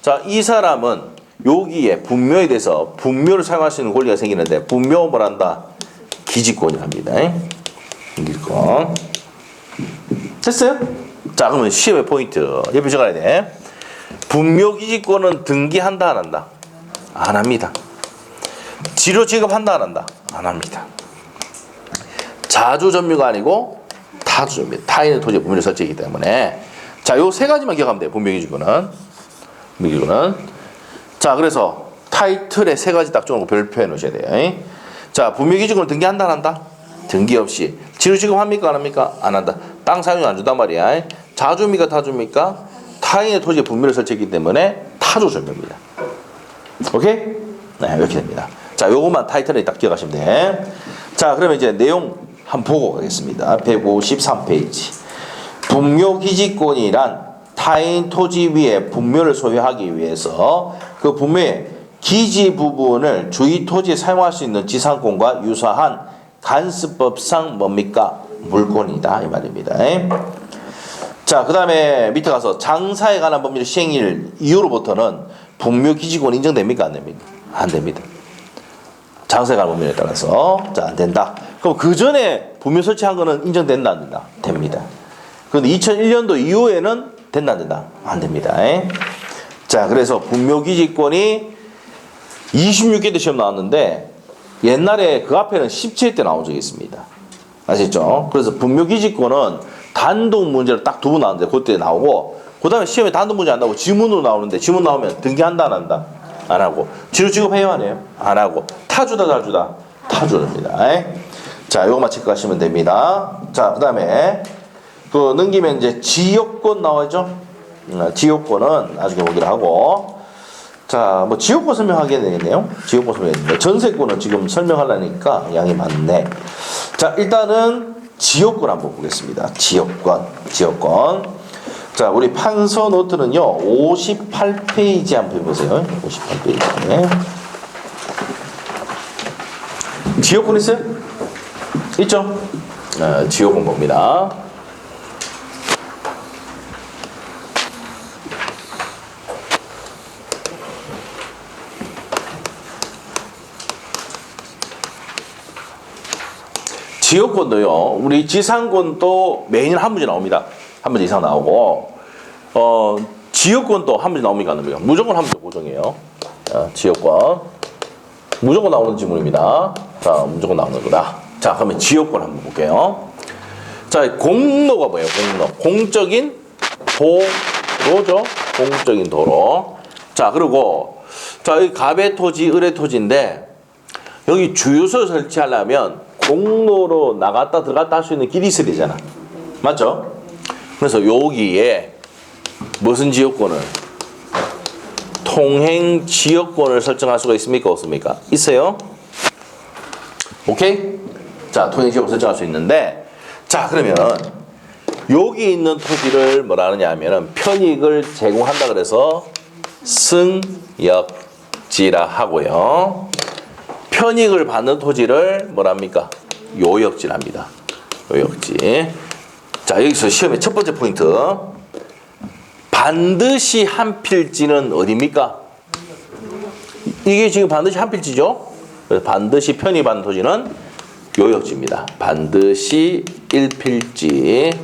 자, 이 사람은 여기에 분묘에 대해서 분묘를 사용할 수 있는 권리가 생기는데, 분묘 뭐란다? 기지권이랍니다. 기지권. 됐어요? 자, 그러면 시험의 포인트. 옆에 적어야 돼. 분묘기지권은 등기한다, 안 한다? 안 합니다. 지료 지급한다, 안 한다? 안 합니다. 자주점유가 아니고 타주점유. 타인의 토지에 분묘를 설치하기 때문에. 자, 요 세 가지만 기억하면 돼요. 분묘기지권은. 자, 그래서 타이틀에 세 가지 딱 적어놓고 별표해 놓으셔야 돼요. 자, 분묘기지권은 등기한다, 안 한다? 등기 없이. 지료 지급합니까, 안 합니까? 안 한다. 땅 사용이 안 준단 말이야. 자주입니까, 타주입니까? 타인의 토지에 분묘를 설치했기 때문에 타주점유입니다. 오케이? 네, 이렇게 됩니다. 자, 요것만 타이틀에 딱 기억하시면 돼. 자, 그러면 이제 내용 한번 보고 가겠습니다. 153페이지. 분묘기지권이란 타인 토지 위에 분묘를 소유하기 위해서 그 분묘의 기지 부분을 주위 토지에 사용할 수 있는 지상권과 유사한 간수법상 뭡니까? 물권이다 이 말입니다. 자, 그 다음에 밑에 가서 장사에 관한 법률 시행일 이후로부터는 분묘기지권 인정됩니까? 안 됩니까? 안 됩니다. 장사에 관한 법률에 따라서 자, 안 된다. 그럼 그 전에 분묘 설치한 거는 인정된다, 안 된다? 됩니다. 그런데 2001년도 이후에는 된다, 안 된다? 안 됩니다. 자, 그래서 분묘기지권이 26개 때 시험 나왔는데 옛날에 그 앞에는 17대 나온 적이 있습니다. 아시죠? 그래서 분묘기지권은 단독 문제로 딱 두 번 나왔는데 그때 나오고 그 다음에 시험에 단독 문제 안 나오고 지문으로 나오는데 지문 나오면 등기한다, 안 한다? 안 하고. 지료 지급해요, 안 해요? 안 하고. 타주다, 타주다? 타주입니다. 자, 요것만 체크하시면 됩니다. 자, 그 다음에 그 넘기면 이제 지역권 나오죠? 지역권은 나중에 보기로 하고. 자, 뭐 지역권 설명하게 되겠네요. 지역권 설명했는데 전세권은 지금 설명하려니까 양이 많네. 자, 일단은 지역권 한번 보겠습니다. 지역권. 자, 우리 판서 노트는요 58페이지 한번 보세요. 58페이지. 지역권 있어요? 있죠? 지역권 봅니다. 지역권도요. 우리 지상권도 매년 한 문제 나옵니다. 한 문제 이상 나오고 지역권도 한 문제 나옵니까? 안 나옵니까? 무조건 한 문제 고정이에요. 지역권 무조건 나오는 지문입니다. 자, 무조건 나오는 거다. 자, 그러면 지역권 한번 볼게요. 자, 공로가 뭐예요? 공적인 도로죠. 공적인 도로. 자, 그리고 자, 여기 갑의 토지, 을의 토지인데 여기 주유소를 설치하려면 공로로 나갔다 들어갔다 할 수 있는 길이 있어야 되잖아. 맞죠? 그래서 여기에 무슨 지역권을? 통행 지역권을 설정할 수가 있습니까? 없습니까? 있어요. 오케이? 자, 통행 지역권 설정할 수 있는데, 자, 그러면 여기 있는 토지를 뭐라 하느냐 하면은 편익을 제공한다 그래서 승역지라 하고요. 편익을 받는 토지를 뭐랍니까? 요역지랍니다. 요역지. 자, 여기서 시험의 첫 번째 포인트. 반드시 한 필지는 어디입니까? 이게 지금 반드시 한 필지죠? 그래서 반드시 편익 받는 토지는 요역지입니다. 반드시 1필지.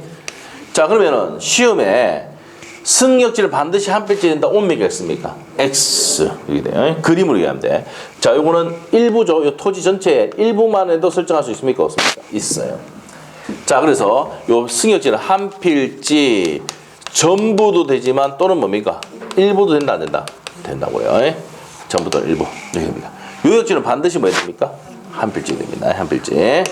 자, 그러면은 시험에 승역지를 반드시 한 필지 된다. 옴메가 있습니까? X. 이렇게 돼요. 그림으로 이해하면 돼. 자, 요거는 일부죠. 요 토지 전체에 일부만 해도 설정할 수 있습니까? 없습니까? 있어요. 자, 그래서 요 승역지는 한 필지 전부도 되지만 또는 뭡니까? 일부도 된다, 안 된다? 된다고요. 전부 또는 일부. 이렇게 됩니다. 요역지는 반드시 뭐 됩니까? 한 필지 됩니다. 한 필지.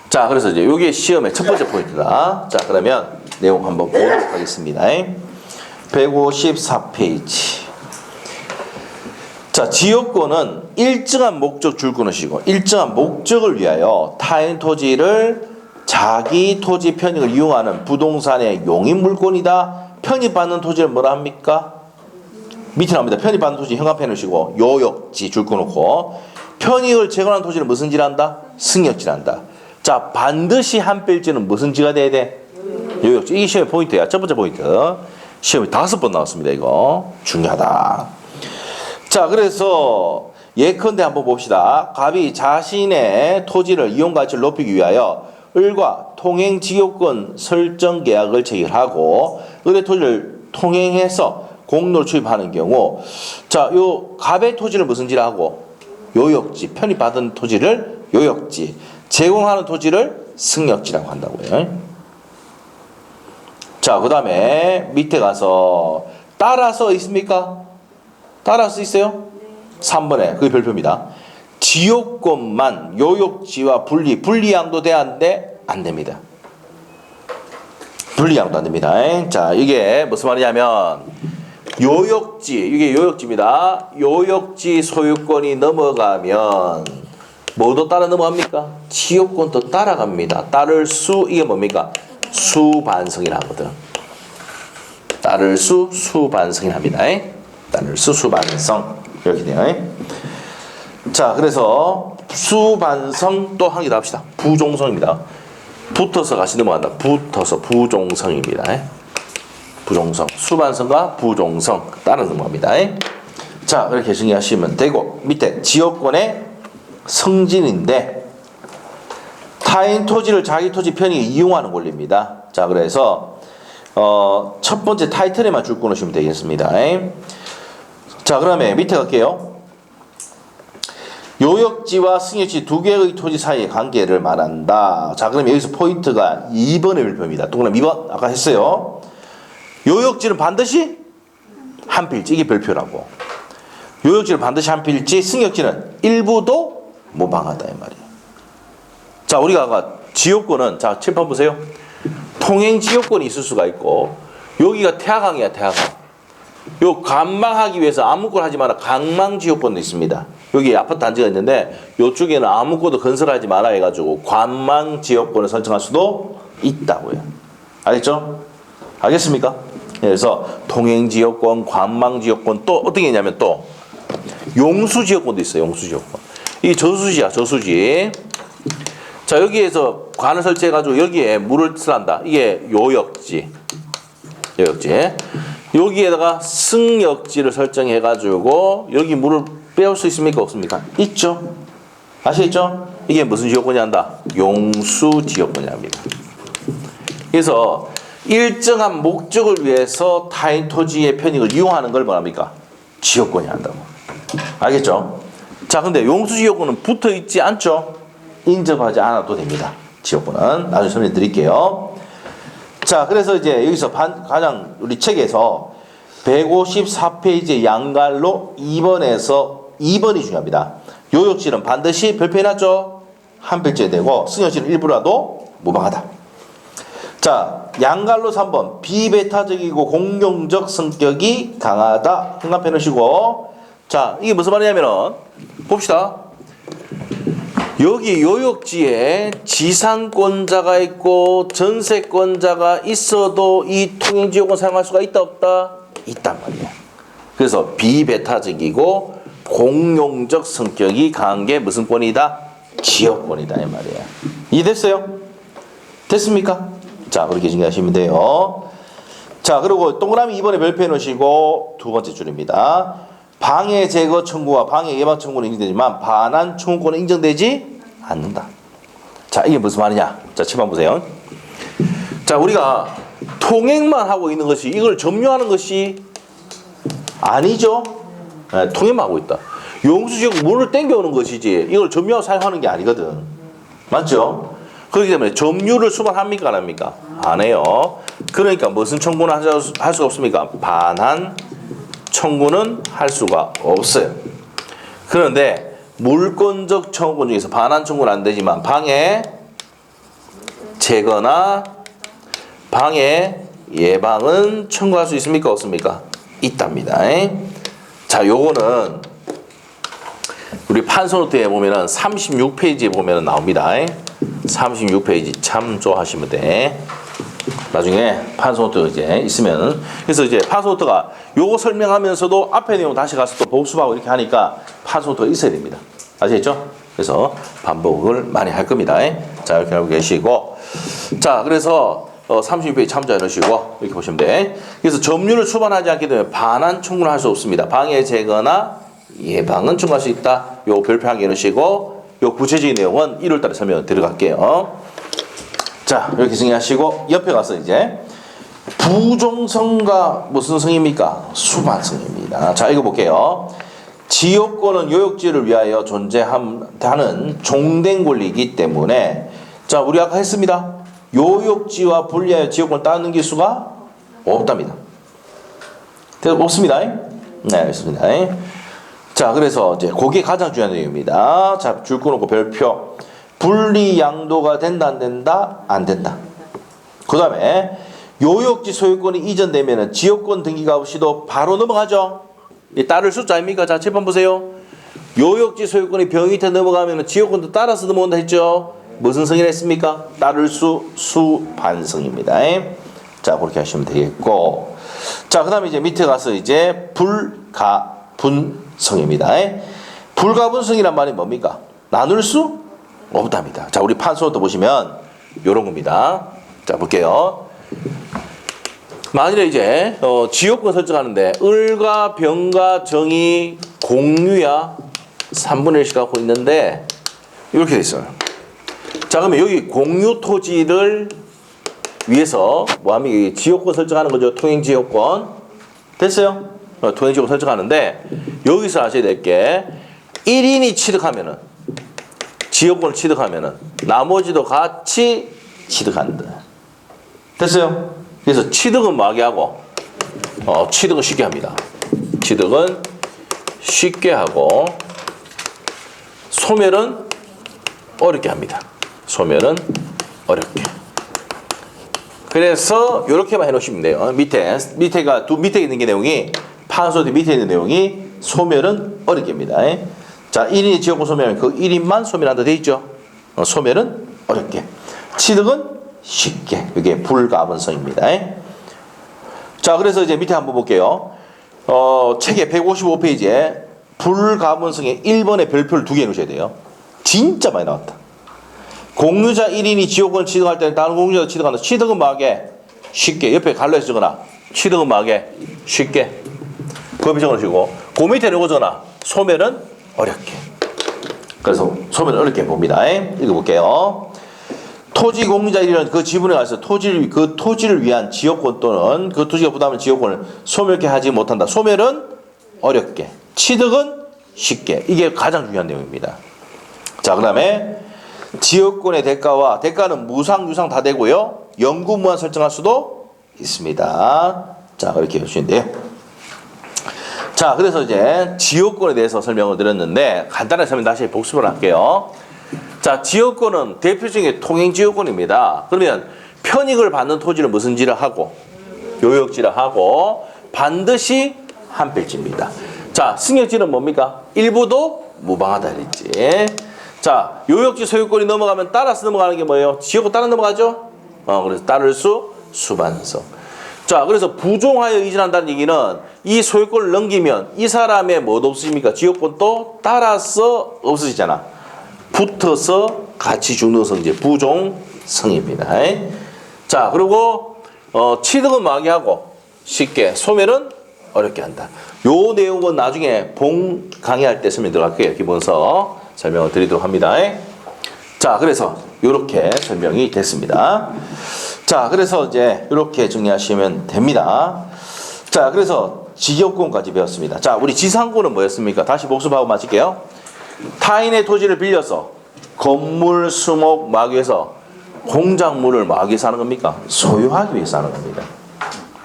자, 그래서 이제 요게 시험의 첫 번째 포인트다. 자, 그러면 내용 한번 보도록 하겠습니다. 154페이지. 자, 지역권은 일정한 목적 줄 끊으시고 일정한 목적을 위하여 타인 토지를 자기 토지 편익을 이용하는 부동산의 용인 물건이다. 편익받는 토지를 뭐라 합니까? 밑에 나옵니다. 편익받는 토지 형광펜 놓으시고 요역지 줄 끊고 편익을 제공하는 토지를 무슨 지란다? 승역지란다. 자, 반드시 한 필지는 무슨 지가 돼야 돼? 요역지. 이게 시험의 포인트야. 첫 번째 포인트. 시험이 5번 나왔습니다. 이거 중요하다. 자, 그래서 예컨대 한번 봅시다. 갑이 자신의 토지를 이용 가치를 높이기 위하여 을과 통행 지역권 설정 계약을 체결하고 을의 토지를 통행해서 공로를 취입하는 경우, 자, 요 갑의 토지를 무슨 지라 하고 요역지, 편입받은 토지를 요역지, 제공하는 토지를 승역지라고 한다고요. 자, 그 다음에 밑에 가서 따라서 있습니까? 따라서 있어요? 3번에 그게 별표입니다. 지역권만 요역지와 분리양도 돼야 하는데 안 됩니다. 분리양도 안 됩니다. 자, 이게 무슨 말이냐면 요역지, 이게 요역지입니다. 요역지 소유권이 넘어가면 뭐도 따라 넘어갑니까? 지역권도 따라갑니다. 따를 수, 이게 뭡니까? 수반성이라 하거든. 따를 수, 수반성이라 합니다. 따를 수, 수반성. 이렇게 돼요. 자, 그래서 수반성 또 한 개 더 합시다. 부종성입니다. 붙어서 같이 넘어간다. 붙어서 부종성입니다. 부종성. 수반성과 부종성 따라 넘어갑니다. 자, 이렇게 정리하시면 되고 밑에 지역권의 성진인데 타인 토지를 자기 토지 편익에 이용하는 권리입니다. 자, 그래서 첫 번째 타이틀에만 줄 끊으시면 되겠습니다. 자, 그러면 밑에 갈게요. 요역지와 승역지 두 개의 토지 사이의 관계를 말한다. 자, 그럼 여기서 포인트가 2번의 별표입니다. 동그라미 2번 아까 했어요. 요역지는 반드시 한 필지, 이게 별표라고. 요역지는 반드시 한 필지, 승역지는 일부도 모방하다 이 말이에요. 자, 우리가 아까 지역권은 자, 칠판 보세요. 통행 지역권이 있을 수가 있고 여기가 태화강이야, 태화강. 요 관망하기 위해서 아무것도 하지 마라. 강망 지역권도 있습니다. 여기 아파트 단지가 있는데 요쪽에는 아무것도 건설하지 마라 해가지고 관망 지역권을 설정할 수도 있다고요. 알겠죠? 알겠습니까? 그래서 통행 지역권, 관망 지역권 또 어떻게 있냐면 또 용수 지역권도 있어요. 용수 지역권. 이 저수지야, 저수지. 자, 여기에서 관을 설치해가지고 여기에 물을 쓰란다. 이게 요역지. 요역지. 여기에다가 승역지를 설정해가지고 여기 물을 빼올 수 있습니까? 없습니까? 있죠. 아시겠죠? 이게 무슨 지역권이 한다? 용수 지역권이 합니다. 그래서 일정한 목적을 위해서 타인 토지의 편익을 이용하는 걸 뭐랍니까? 지역권이 한다고. 알겠죠? 자, 근데 용수 지역권은 붙어 있지 않죠? 인접하지 않아도 됩니다. 지역권은 나중에 설명해 드릴게요. 자, 그래서 이제 여기서 가장 우리 책에서 154페이지 양갈로 2번에서 2번이 중요합니다. 요역지는 반드시 별표해놨죠. 한 필지에 되고 승역지는 일부라도 무방하다. 자, 양갈로 3번 비배타적이고 공룡적 성격이 강하다. 흥합해 놓으시고, 자, 이게 무슨 말이냐면은 봅시다. 여기 요역지에 지상권자가 있고 전세권자가 있어도 이 통행지역권 사용할 수가 있다 없다? 있단 말이야. 그래서 비배타적이고 공용적 성격이 강한 게 무슨 권이다? 지역권이다 이 말이야. 이해됐어요? 됐습니까? 자, 그렇게 정리하시면 돼요. 자, 그리고 동그라미 2번에 별표해 놓으시고 두 번째 줄입니다. 방해 제거 청구와 방해 예방 청구는 인정되지만 반환 청구권은 인정되지 않는다. 자, 이게 무슨 말이냐? 자, 칠판 보세요. 자, 우리가 통행만 하고 있는 것이 이걸 점유하는 것이 아니죠. 네, 통행만 하고 있다. 용수지역 문을 땡겨오는 것이지 이걸 점유하고 사용하는 게 아니거든. 맞죠? 그렇기 때문에 점유를 수반합니까 안 합니까? 안 해요. 그러니까 무슨 청구는 할 수가 없습니까? 반환 청구는 할 수가 없어요. 그런데 물권적 청구 중에서 반환 청구는 안 되지만 방해 제거나 방해 예방은 청구할 수 있습니까? 없습니까? 있답니다. 자, 요거는 우리 판소노트에 보면은 36페이지에 보면은 나옵니다. 36페이지 참조하시면 돼. 나중에 판소노트 이제 있으면. 그래서 이제 판소노트가 요거 설명하면서도 앞에 내용 다시 가서 또 복습하고 이렇게 하니까 판소노트가 있어야 됩니다. 아시겠죠? 그래서 반복을 많이 할 겁니다. 자, 이렇게 알고 계시고. 자, 그래서 36페이지 참조해 놓으시고 이렇게 보시면 돼. 그래서 점유를 수반하지 않게 되면 반환 청구를 할 수 없습니다. 방해 제거나 예방은 청구할 수 있다. 요 별표하게 해놓으시고 요 구체적인 내용은 1월달에 설명 들어갈게요. 자, 이렇게 정리하시고 옆에 가서 이제 부종성과 무슨 성입니까? 수반성입니다. 자, 읽어볼게요. 지역권은 요역지를 위하여 존재하는 종된 권리이기 때문에, 자, 우리 아까 했습니다. 요역지와 분리하여 지역권을 따넘길 수가 없답니다. 없습니다. 네, 알겠습니다. 자, 그래서 이제 그게 가장 중요한 내용입니다. 자, 줄 끊어놓고 별표. 분리 양도가 된다, 안 된다? 안 된다. 그 다음에 요역지 소유권이 이전되면 지역권 등기가 없이도 바로 넘어가죠. 따를 숫자 아닙니까? 자, 7번 보세요. 요역지 소유권이 병이태 넘어가면 지역권도 따라서 넘어온다 했죠. 무슨 성이라 했습니까? 따를 수반성입니다. 자, 그렇게 하시면 되겠고. 자, 그 다음에 이제 밑에 가서 이제 불가분성입니다. 불가분성이란 말이 뭡니까? 나눌 수 없답니다. 자, 우리 판소노트 보시면 요런 겁니다. 자, 볼게요. 만일에 이제 지역권 설정하는데 을과 병과 정이 공유야 3분의 1씩 갖고 있는데 이렇게 돼 있어요. 자, 그러면 여기 공유 토지를 위해서 뭐하면 지역권 설정하는 거죠. 통행지역권. 됐어요? 통행지역권 설정하는데 여기서 아셔야 될 게 1인이 취득하면은 지역권을 취득하면은 나머지도 같이 취득한다. 됐어요? 그래서 취득은 뭐하게 하고 취득은 쉽게 합니다. 취득은 쉽게 하고 소멸은 어렵게 합니다. 소멸은 어렵게. 그래서 이렇게만 해놓으시면 돼요. 밑에가 밑에 있는 게 내용이 판소노트 밑에 있는 내용이 소멸은 어렵게입니다. 자, 1인이 지역권 소멸하면 그 1인만 소멸한다 돼 있죠. 소멸은 어렵게. 취득은 쉽게. 이게 불가분성입니다. 자, 그래서 이제 밑에 한번 볼게요. 책의 155페이지에 불가분성의 1번의 별표를 2개 놓으셔야 돼요. 진짜 많이 나왔다. 공유자 1인이 지역권을 취득할 때는 다른 공유자도 취득한다. 취득은 뭐하게? 쉽게. 옆에 갈로에서 적어놔. 취득은 뭐하게? 쉽게. 그거 적어놓으시고 그 밑에 이거 적어놔. 소멸은 어렵게. 그래서 소멸은 어렵게 봅니다. 읽어볼게요. 토지 공유자 1인은 그 지분에 가서 그 토지를 위한 지역권 또는 그 토지가 부담하는 지역권을 소멸케 하지 못한다. 소멸은 어렵게. 취득은 쉽게. 이게 가장 중요한 내용입니다. 자, 그 다음에 지역권의 대가는 무상, 유상 다 되고요. 영구 무한 설정할 수도 있습니다. 자, 그렇게 해주시면 돼요. 자, 그래서 이제 지역권에 대해서 설명을 드렸는데 간단하게 설명 다시 복습을 할게요. 자, 지역권은 대표적인 통행지역권입니다. 그러면 편익을 받는 토지를 무슨 지라 하고 요역지라 하고 반드시 한 필지입니다. 자, 승역지는 뭡니까? 일부도 무방하다 그랬지. 자, 요역지 소유권이 넘어가면 따라서 넘어가는 게 뭐예요? 지역권 따라 넘어가죠? 그래서 따를 수 수반성. 자, 그래서 부종하여 이전한다는 얘기는 이 소유권을 넘기면 이 사람의 뭐도 없으십니까? 지역권도 따라서 없어지잖아. 붙어서 같이 죽는 성질 부종성입니다. 자, 그리고 취득은 망하고 쉽게 소멸은 어렵게 한다. 요 내용은 나중에 봉 강의할 때 설명 들어갈게요. 기본서 설명을 드리도록 합니다. 자, 그래서 이렇게 설명이 됐습니다. 자, 그래서 이제 이렇게 정리하시면 됩니다. 자, 그래서 지역권까지 배웠습니다. 자, 우리 지상권은 뭐였습니까? 다시 복습하고 마칠게요. 타인의 토지를 빌려서 건물, 수목, 마귀에서 공작물을 마귀에서 하는 겁니까? 소유하기 위해서 하는 겁니다.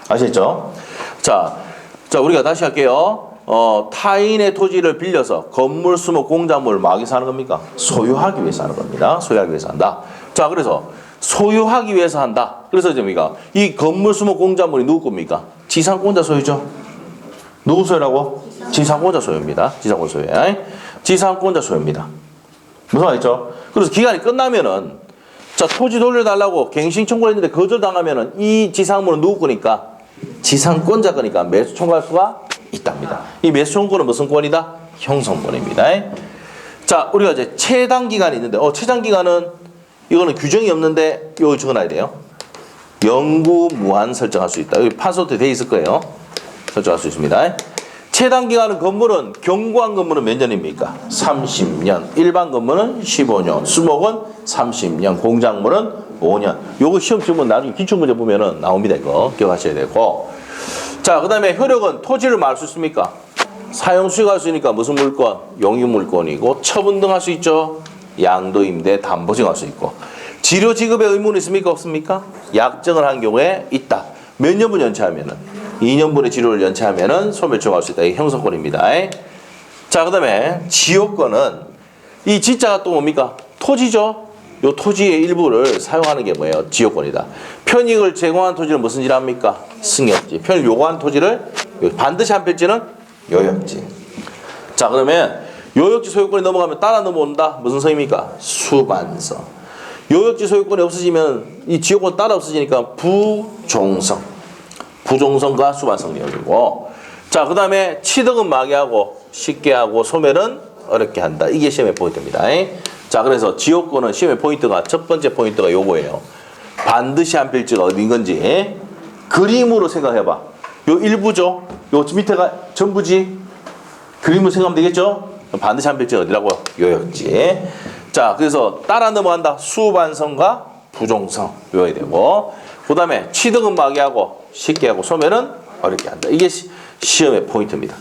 아시겠죠? 자, 우리가 다시 할게요. 타인의 토지를 빌려서 건물, 수목, 공작물을 마귀에서 하는 겁니까? 소유하기 위해서 하는 겁니다. 소유하기 위해서 한다. 자, 그래서 소유하기 위해서 한다. 그래서 뭡니까? 이 건물, 수목, 공작물이 누구 겁니까? 지상권자 소유죠. 누구 소유라고? 지상권자 소유입니다. 지상권 소유. 지상권자 소유입니다. 무슨 말이죠? 그래서 기간이 끝나면은 자, 토지 돌려달라고 갱신 청구를 했는데 거절당하면은 이 지상물은 누구 거니까? 지상권자 거니까 매수 청구할 수가 있답니다. 이 매수 청구는 무슨 권이다? 형성권입니다. 자, 우리가 이제 최단 기간이 있는데 최단 기간은 이거는 규정이 없는데 이거 적어놔야 돼요. 영구 무한 설정할 수 있다. 여기 파스워드 돼 있을 거예요. 설정할 수 있습니다. 최단 기간은 건물은 경구한 건물은 몇 년입니까? 30년. 일반 건물은 15년. 수목은 30년. 공작물은 5년. 요거 시험 치면 나중에 기출문제 보면은 나옵니다. 이거 기억하셔야 되고. 자, 그 다음에 효력은 토지를 말할 수 있습니까? 사용 수익할 수 있으니까 무슨 물건? 용유물건이고 처분 등 할 수 있죠. 양도 임대 담보증 할 수 있고. 치료 지급의 의무는 있습니까? 없습니까? 약정을 한 경우에 있다. 몇 년분 연체하면은 2년분의 치료를 연체하면은 소멸 청구할 수 있다. 이게 형성권입니다. 자, 그 다음에 지역권은 이 지자가 또 뭡니까? 토지죠. 요 토지의 일부를 사용하는 게 뭐예요? 지역권이다. 편익을 제공한 토지는 무슨 지라 합니까? 승역지. 편익을 요구한 토지를 반드시 한 필지는 요역지. 자, 그러면 요역지 소유권이 넘어가면 따라 넘어온다. 무슨 성입니까? 수반성. 요역지 소유권이 없어지면 이 지역권 따라 없어지니까 부종성. 부종성과 수반성 내용이고. 자, 그 다음에 취득은 막이하고 쉽게 하고 소멸은 어렵게 한다. 이게 시험의 포인트입니다. 자, 그래서 지역권은 시험의 포인트가 첫 번째 포인트가 요거예요. 반드시 한 필지가 어딘 건지 그림으로 생각해봐. 요 일부죠. 요 밑에가 전부지. 그림으로 생각하면 되겠죠? 반드시 한 필지가 어디라고요? 요역지. 자, 그래서 따라 넘어간다. 수반성과 부종성 외워야 되고, 그 다음에 취득은 막이하고 쉽게 하고 소멸은 어렵게 한다. 이게 시험의 포인트입니다.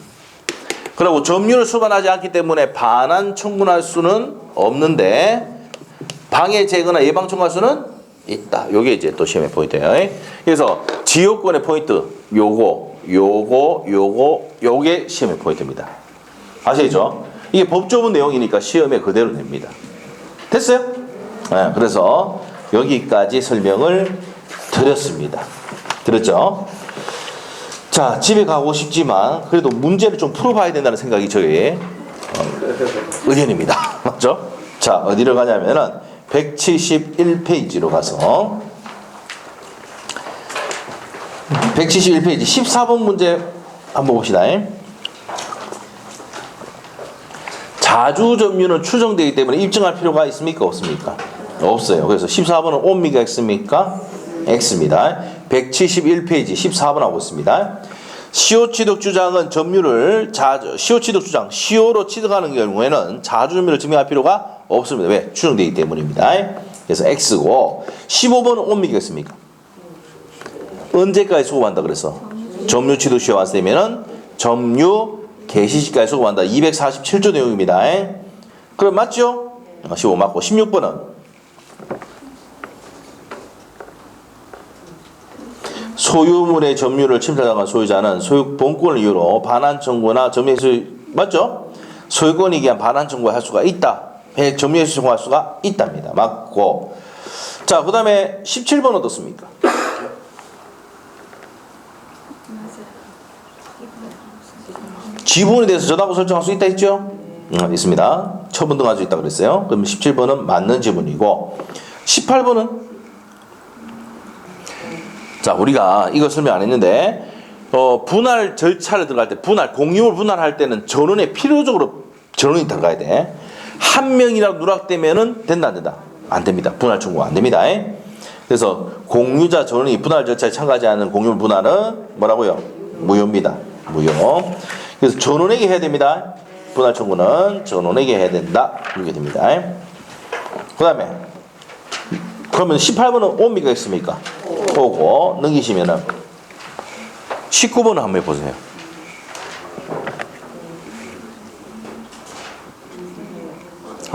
그리고 점유를 수반하지 않기 때문에 반환 청구할 수는 없는데 방해 제거나 예방 청구할 수는 있다. 요게 이제 또 시험의 포인트예요. 그래서 지역권의 포인트 요게 시험의 포인트입니다. 아시겠죠? 이게 법조문 내용이니까 시험에 그대로 냅니다. 됐어요? 네, 그래서 여기까지 설명을 드렸습니다. 들었죠? 자, 집에 가고 싶지만 그래도 문제를 좀 풀어봐야 된다는 생각이 저의 의견입니다. 맞죠? 자, 어디를 가냐면은 171페이지로 가서 171페이지 14번 문제 한번 봅시다. 자주 점유는 추정되기 때문에 입증할 필요가 있습니까? 없습니까? 없어요. 그래서 14번은 옵니까? X입니까? X입니다. 171페이지 14번 하고 있습니다. 시효 취득 주장은 점유를 시효 취득 주장, 시효로 취득하는 경우에는 자주 점유를 증명할 필요가 없습니다. 왜? 추정되기 때문입니다. 그래서 X고 15번은 옵니까? X입니까? 언제까지 수급한다 그래서? 점유 취득 시효 왔으면은 점유 개시 시까지 수급한다. 247조 내용입니다. 그럼 맞죠? 15 맞고 16번은 소유물의 점유를 침탈당한 소유자는 소유 본권을 이유로 반환 청구나 점유해소 맞죠? 소유권에 의한 반환 청구를 할 수가 있다. 점유해소 청구할 수가 있답니다. 맞고. 자, 그 다음에 17번 어떻습니까? 지분에 대해서 저당고 설정할 수 있다 했죠? 있습니다. 처분 등할 수 있다 그랬어요. 그럼 17번은 맞는 지분이고 18번은 자, 우리가 이거 설명 안 했는데 분할 절차를 들어갈 때 공유물 분할할 때는 전원에 필요적으로 전원이 들어가야 돼. 한 명이라도 누락되면은 된다 안 된다? 안 됩니다. 분할 청구가 안 됩니다. 그래서 공유자 전원이 분할 절차에 참가하지 않는 공유물 분할은 뭐라고요? 무효입니다. 무효. 그래서 전원에게 해야 됩니다. 분할 청구는 전원에게 해야 된다. 이렇게 됩니다. 그 다음에 그러면 18번은 옵니까 있습니까? 오고 넘기시면은 19번을 한번 해보세요.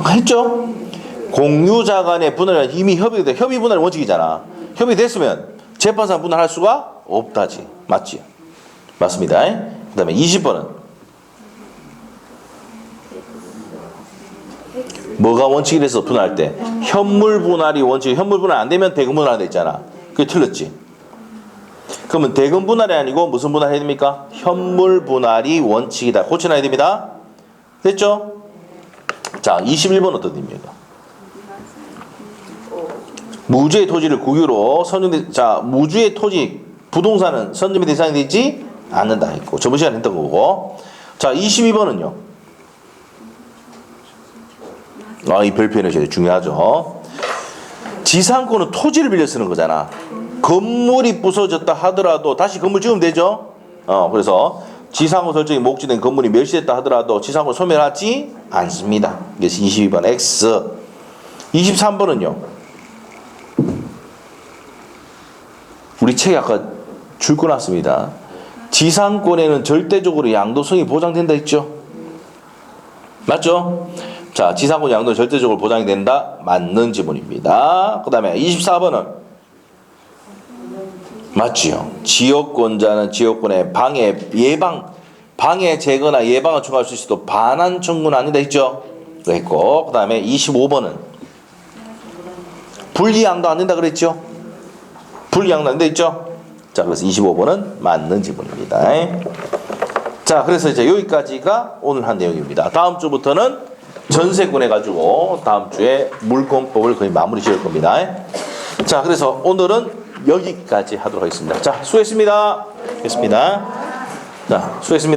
했죠? 공유자 간의 분할은 이미 협의 분할 원칙이잖아. 협의됐으면 재판상 분할할 수가 없다지. 맞지? 맞습니다. 그 다음에 20번은 뭐가 원칙이라서 분할할 때? 현물 분할이 원칙. 현물 분할 안 되면 대금 분할 돼 있잖아. 그게 틀렸지. 그러면 대금 분할이 아니고 무슨 분할 해야 됩니까? 현물 분할이 원칙이다. 고쳐놔야 됩니다. 됐죠? 자, 21번 어떤 입니까? 무주의 토지를 국유로 무주의 토지 부동산은 선점의 대상이 되지 않는다 했고 저번 시간에 했던 거고. 자, 22번은요. 이 별표는 제일 중요하죠. 지상권은 토지를 빌려 쓰는 거잖아. 건물이 부서졌다 하더라도 다시 건물 지으면 되죠. 그래서 지상권 설정이 목적된 건물이 멸시됐다 하더라도 지상권 소멸하지 않습니다. 그래서 22번 X. 23번은요. 우리 책에 아까 줄 거 놨습니다. 지상권에는 절대적으로 양도성이 보장된다 했죠. 맞죠? 자, 지상권 양도 절대적으로 보장이 된다. 맞는 지분입니다. 그 다음에 24번은 맞지요. 지역권자는 지역권의 방해 제거나 예방을 청구할 수 있어도 반환 청구는 아니다 했죠. 그랬고, 그 다음에 25번은 분리양도 안 된다 그랬죠. 분리양도 안 된다 했죠. 자, 그래서 25번은 맞는 지분입니다. 자, 그래서 이제 여기까지가 오늘 한 내용입니다. 다음 주부터는 전세권 해가지고 다음 주에 물권법을 거의 마무리 지을 겁니다. 자, 그래서 오늘은 여기까지 하도록 하겠습니다. 자, 수고했습니다. 자, 수고했습니다.